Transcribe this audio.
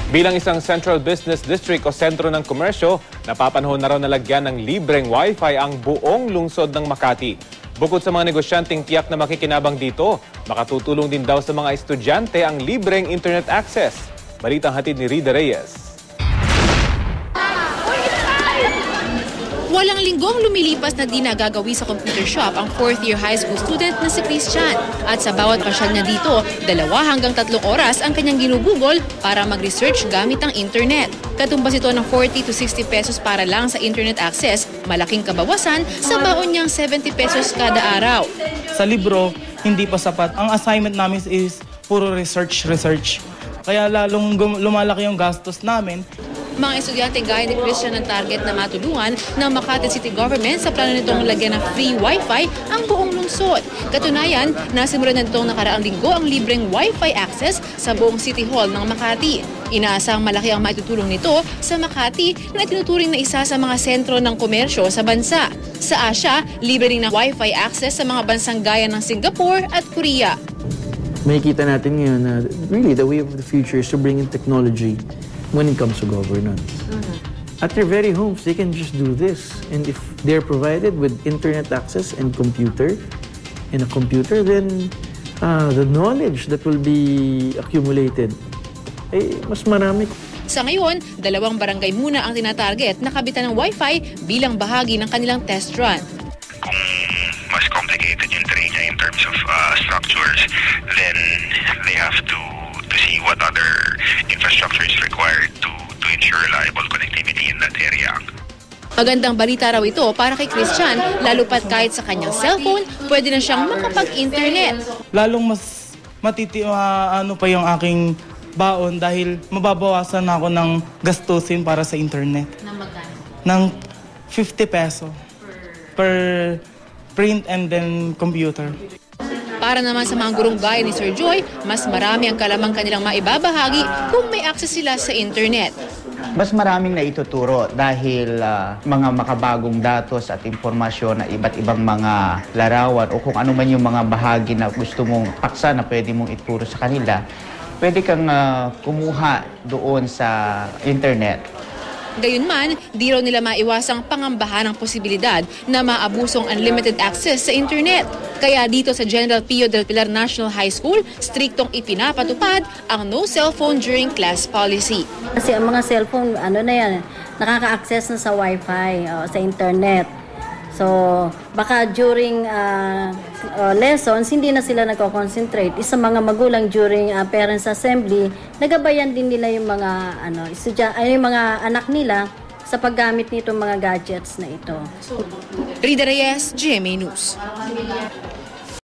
Bilang isang Central Business District o sentro ng komersyo, napapanahon na raw na lagyan ng libreng Wi-Fi ang buong lungsod ng Makati. Bukod sa mga negosyanteng tiyak na makikinabang dito, makatutulong din daw sa mga estudyante ang libreng internet access. Balitang hatid ni Rida Reyes. Walang linggong lumilipas na di nagagawi sa computer shop ang 4th year high school student na si Christian. At sa bawat pasyal niya dito, 2 hanggang 3 oras ang kanyang ginugugol para mag-research gamit ang internet. Katumbas ito ng 40 to 60 pesos para lang sa internet access, malaking kabawasan sa baon niyang 70 pesos kada araw. Sa libro, hindi pa sapat. Ang assignment namin is puro research. Kaya lalong lumalaki yung gastos namin. Mga estudyante gaya ni Christian ang target na matulungan ng Makati City Government sa plano nitong lagyan ng free Wi-Fi ang buong lungsod. Katunayan, nasimulan na nitong nakaraang linggo ang libreng Wi-Fi access sa buong City Hall ng Makati. Inaasang malaki ang maitutulong nito sa Makati na itinuturing na isa sa mga sentro ng komersyo sa bansa. Sa Asia, libre rin ng Wi-Fi access sa mga bansang gaya ng Singapore at Korea. Makikita natin ngayon na really the way of the future is to bring in technology when it comes to governance. At their very homes, they can just do this. And if they're provided with internet access and a computer, then the knowledge that will be accumulated, mas marami. Sa ngayon, 2 barangay muna ang tinatarget na kabitan ng Wi-Fi bilang bahagi ng kanilang test run. Kung mas complicated yung terrain niya in terms of structures, then they have to see what other infrastructure is required to ensure reliable connectivity in that area. Magandang balita raw ito para kay Christian, lalo pat kahit sa kanyang cellphone, pwede na siyang makapag-internet. Lalong mas pa yung aking baon dahil mababawasan na ako ng gastusin para sa internet. Na magkano? Ng 50 peso per print and then computer. Para naman sa mga gurong gaya ni Sir Joy, mas marami ang kalamang kanilang maibabahagi kung may access sila sa internet. Mas maraming naituturo dahil mga makabagong datos at impormasyon na iba't ibang mga larawan o kung ano man yung mga bahagi na gusto mong paksa na pwede mong ituro sa kanila, pwede kang kumuha doon sa internet. Gayunman, di raw nila maiwasang pangambahan ang posibilidad na maabusong unlimited access sa internet. Kaya dito sa General Pio del Pilar National High School, striktong ipinapatupad ang no cellphone during class policy. Kasi ang mga cellphone, nakaka-access na sa Wi-Fi, sa internet. So, baka during lessons, hindi na sila nagko-concentrate. Isa mga magulang during parents assembly, nagabayan din nila yung mga yung mga anak nila sa paggamit nitong mga gadgets na ito. Rida Reyes, GMA News.